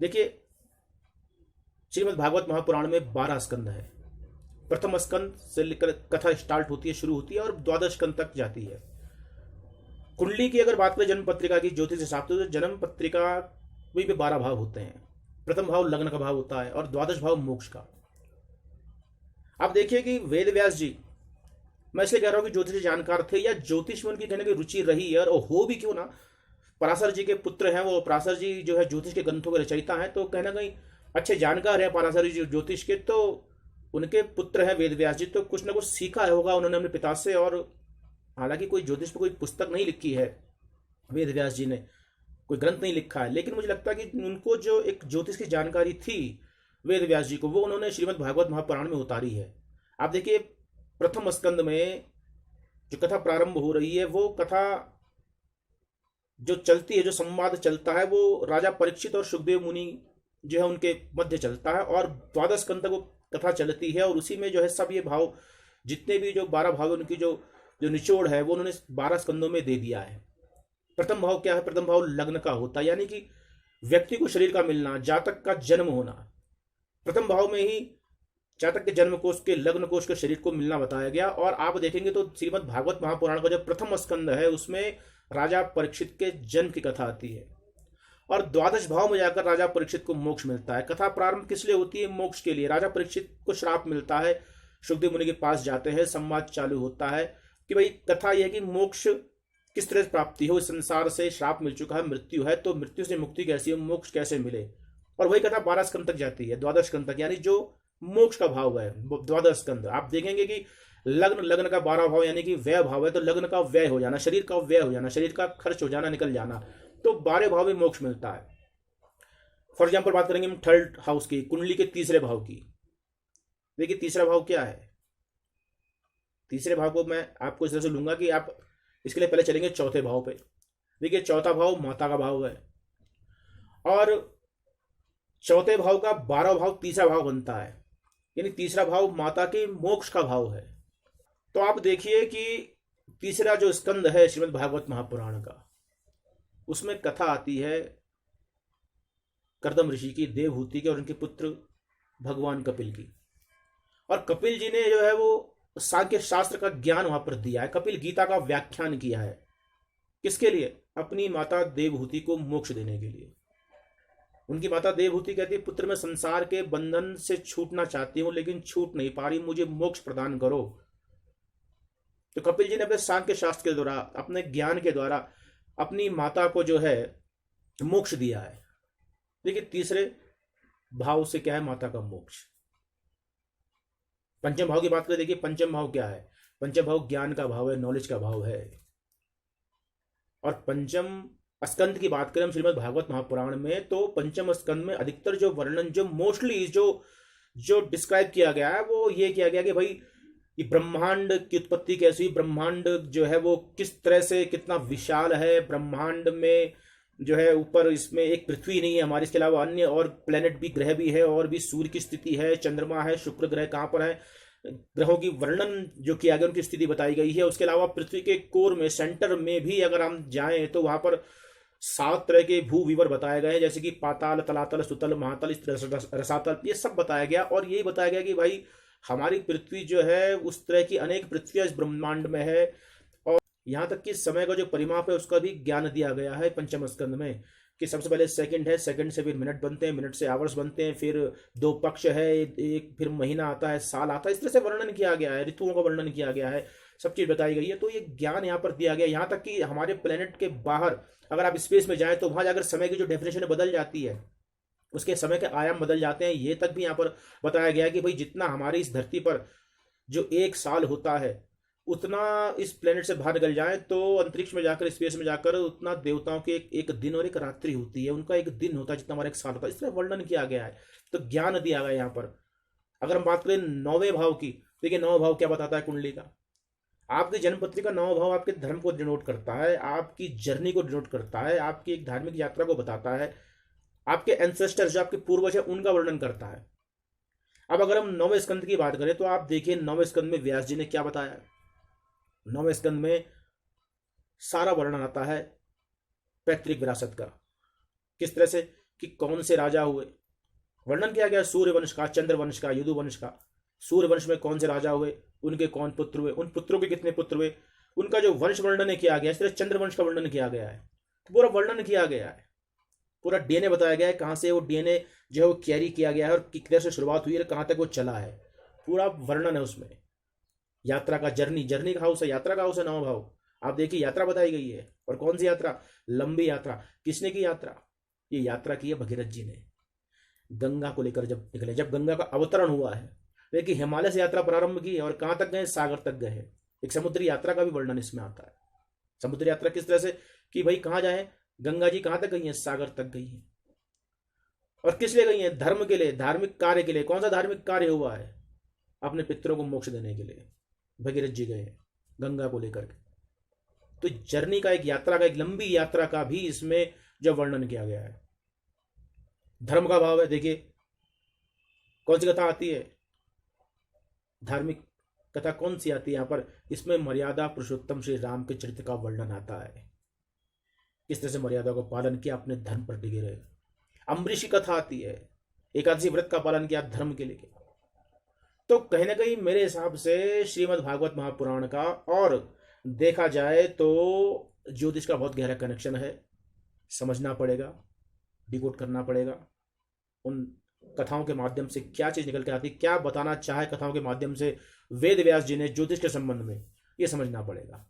देखिए, श्रीमद् भागवत महापुराण में 12 स्कंद है। प्रथम स्कंद से लेकर कथा स्टार्ट होती है, शुरू होती है और 12 स्कंद तक जाती है। कुंडली की अगर बात करें जन्म पत्रिका की ज्योतिष हिसाब से, तो जन्म पत्रिका में भी 12 भाव होते हैं। प्रथम भाव लग्न का भाव होता है और 12 भाव मोक्ष का। आप देखिए कि वेद व्यास जी, मैं इसलिए कह रहा हूं कि ज्योतिष जानकार थे या ज्योतिष में उनकी कहने की रुचि रही है, और हो भी क्यों ना, पराशर जी के पुत्र हैं वो। पराशर जी जो है ज्योतिष के ग्रंथों के रचयिता हैं, तो कहना कहीं अच्छे जानकार हैं पराशर जी ज्योतिष के, तो उनके पुत्र हैं वेद व्यास जी, तो कुछ ना कुछ सीखा होगा उन्होंने अपने पिता से। और हालांकि कोई ज्योतिष पर कोई पुस्तक नहीं लिखी है वेद व्यास जी ने, कोई ग्रंथ नहीं लिखा है, लेकिन मुझे लगता है कि उनको जो एक ज्योतिष की जानकारी थी वेद व्यास जी को, वो उन्होंने श्रीमद् भागवत महापुराण में उतारी है। आप देखिए, प्रथम स्कंद में जो कथा प्रारंभ हो रही है, वो कथा जो चलती है, जो संवाद चलता है, वो राजा परीक्षित और सुखदेव मुनि जो है उनके मध्य चलता है, और 12 स्कंद तक वो कथा चलती है। और उसी में जो है सब ये भाव, जितने भी जो 12 भाव, उनकी जो जो निचोड़ है, वो उन्होंने 12 स्कंदों में दे दिया है। प्रथम भाव क्या है? प्रथम भाव लग्न का होता है, यानी कि व्यक्ति को शरीर का मिलना, जातक का जन्म होना। प्रथम भाव में ही जातक के जन्म कोष के, लग्न कोष के शरीर को मिलना बताया गया। और आप देखेंगे तो श्रीमद् भागवत महापुराण का जो प्रथम स्कंद है, उसमें राजा परीक्षित के जन्म की कथा आती है, और 12 भाव में जाकर राजा परीक्षित को मोक्ष मिलता है। कथा प्रारंभ किस लिए होती है? मोक्ष के लिए। राजा परीक्षित को श्राप मिलता है, सुखदेव मुनि के पास जाते हैं, संवाद चालू होता है कि भाई कथा यह है कि मोक्ष किस तरह से प्राप्ति हो, इस संसार से श्राप मिल चुका है, मृत्यु है, तो मृत्यु से मुक्ति कैसी हो, मोक्ष कैसे मिले। और वही कथा 12 स्कंद तक जाती है, 12 स्कंद तक, यानी जो मोक्ष का भाव है 12 स्कंद। आप देखेंगे कि लग्न का 12 भाव यानी कि व्यय भाव है, तो लग्न का व्यय हो जाना, शरीर का व्यय हो जाना, शरीर का खर्च हो जाना, निकल जाना, तो 12 भाव में मोक्ष मिलता है। फॉर एग्जाम्पल बात करेंगे हम थर्ड हाउस की, कुंडली के तीसरे भाव की। देखिए तीसरा भाव क्या है? तीसरे भाव को मैं आपको इस तरह से लूंगा कि आप इसके लिए पहले चलेंगे चौथे भाव पे। देखिए चौथा भाव माता का भाव है, और चौथे भाव का 12 भाव तीसरा भाव बनता है, यानी तीसरा भाव माता के मोक्ष का भाव है। तो आप देखिए कि तीसरा जो स्कंद है श्रीमद् भागवत महापुराण का, उसमें कथा आती है कर्दम ऋषि की, देवहूति की और उनके पुत्र भगवान कपिल की। और कपिल जी ने जो है वो सांख्य शास्त्र का ज्ञान वहां पर दिया है। कपिल गीता का व्याख्यान किया है, किसके लिए? अपनी माता देवहूति को मोक्ष देने के लिए। उनकी माता देवहूति कहती है, पुत्र मैं संसार के बंधन से छूटना चाहती हूं, लेकिन छूट नहीं पा रही, मुझे मोक्ष प्रदान करो। तो कपिल जी ने अपने सांख्य शास्त्र के द्वारा, अपने ज्ञान के द्वारा अपनी माता को जो है मोक्ष दिया है। देखिए तीसरे भाव से क्या है? माता का मोक्ष। पंचम भाव की बात करें, देखिए पंचम भाव क्या है? पंचम भाव ज्ञान का भाव है, नॉलेज का भाव है। और पंचम स्कंद की बात करें हम श्रीमद् भागवत महापुराण में, तो पंचम स्कंद में अधिकतर जो वर्णन, जो मोस्टली जो डिस्क्राइब किया गया है, वो ये किया गया कि भाई ये ब्रह्मांड की उत्पत्ति कैसी हुई, ब्रह्मांड जो है वो किस तरह से, कितना विशाल है। ब्रह्मांड में जो है ऊपर इसमें एक पृथ्वी नहीं है हमारी, इसके अलावा अन्य और प्लेनेट भी, ग्रह भी है, और भी सूर्य की स्थिति है, चंद्रमा है, शुक्र ग्रह कहाँ पर है, ग्रहों की वर्णन जो किया गया, उनकी स्थिति बताई गई है। उसके अलावा पृथ्वी के कोर में, सेंटर में भी अगर हम जाएं तो वहां पर 7 तरह के भू विवर बताए गए हैं, जैसे कि पाताल, तलातल, सुतल, महातल, रसातल, ये सब बताया गया। और यही बताया गया कि भाई हमारी पृथ्वी जो है उस तरह की अनेक पृथ्वियां इस ब्रह्मांड में है। और यहाँ तक कि समय का जो परिमाप है उसका भी ज्ञान दिया गया है पंचम स्कंद में, कि सबसे पहले सेकंड है, सेकंड से फिर मिनट बनते हैं, मिनट से आवर्स बनते हैं, फिर 2 पक्ष है, एक फिर महीना आता है, साल आता है, इस तरह से वर्णन किया गया है, ऋतुओं का वर्णन किया गया है, सब चीज बताई गई है। तो ये ज्ञान यहाँ पर दिया गया। यहाँ तक कि हमारे प्लेनेट के बाहर अगर आप स्पेस में जाएं तो वहां जाकर समय की जो डेफिनेशन बदल जाती है, उसके समय के आयाम बदल जाते हैं। ये तक भी यहाँ पर बताया गया है कि भाई जितना हमारी इस धरती पर जो 1 साल होता है, उतना इस प्लेनेट से बाहर निकल जाए तो अंतरिक्ष में जाकर, स्पेस में जाकर, उतना देवताओं के एक दिन और एक रात्रि होती है, उनका एक दिन होता है जितना हमारा 1 साल होता है। इस तरह वर्णन किया गया है, तो ज्ञान दिया गया यहाँ पर। अगर हम बात करें 9वें भाव की, देखिए 9वां भाव क्या बताता है कुंडली का? आपकी जन्मपत्री का 9वां भाव आपके धर्म को डिनोट करता है, आपकी जर्नी को डिनोट करता है, आपकी एक धार्मिक यात्रा को बताता है, आपके एंसेस्टर्स जो आपके पूर्वज है उनका वर्णन करता है। अब अगर हम 9वें स्कंद की बात करें तो आप देखिए 9वें स्कंद में व्यास जी ने क्या बताया। 9वें स्कंद में सारा वर्णन आता है पैतृक विरासत का, किस तरह से कि कौन से राजा हुए। वर्णन किया गया सूर्य वंश का, चंद्र वंश का, यदु वंश का। सूर्य वंश में कौन से राजा हुए, उनके कौन पुत्र हुए, उन पुत्रों के कितने पुत्र हुए, उनका जो वंश वर्णन किया गया। इस तरह चंद्र वंश का वर्णन किया गया है, तो पूरा वर्णन किया गया है, पूरा डीएनए बताया गया है, कहाँ से वो डीएनए जो है वो कैरी किया गया है और किधर से शुरुआत हुई है, कहाँ तक वो चला है, पूरा वर्णन है उसमें। यात्रा का जर्नी, जर्नी का हाउस है, यात्रा का हाउस है नौ भाव। आप देखिए यात्रा बताई गई है, और कौन सी यात्रा, लंबी यात्रा। किसने की यात्रा, ये यात्रा की है भगीरथ जी ने, गंगा को लेकर जब निकले, जब गंगा का अवतरण हुआ है। देखिए हिमालय से यात्रा प्रारंभ की और कहाँ तक गए, सागर तक गए। एक समुद्री यात्रा का भी वर्णन इसमें आता है। समुद्री यात्रा किस तरह से, कि भाई कहाँ जाए, गंगा जी कहाँ तक गई हैं, सागर तक गई हैं। और किस लिए गई हैं, धर्म के लिए, धार्मिक कार्य के लिए। कौन सा धार्मिक कार्य हुआ है, अपने पितरों को मोक्ष देने के लिए भगीरथ जी गए गंगा को लेकर के। तो जर्नी का, एक यात्रा का, एक लंबी यात्रा का भी इसमें जो वर्णन किया गया है। धर्म का भाव है, देखिए कौन सी कथा आती है, धार्मिक कथा कौन सी आती है यहाँ पर, इसमें मर्यादा पुरुषोत्तम श्री राम के चरित्र का वर्णन आता है। किस तरह से मर्यादा को पालन किया, अपने धर्म पर टिके रहे। अम्बरीश की कथा आती है, एकादशी व्रत का पालन किया धर्म के लिए। तो कहीं ना कहीं मेरे हिसाब से श्रीमद् भागवत महापुराण का, और देखा जाए तो ज्योतिष का बहुत गहरा कनेक्शन है। समझना पड़ेगा, डिकोड करना पड़ेगा, उन कथाओं के माध्यम से क्या चीज निकल के आती, क्या बताना चाहे कथाओं के माध्यम से वेद व्यास जी ने ज्योतिष के संबंध में, ये समझना पड़ेगा।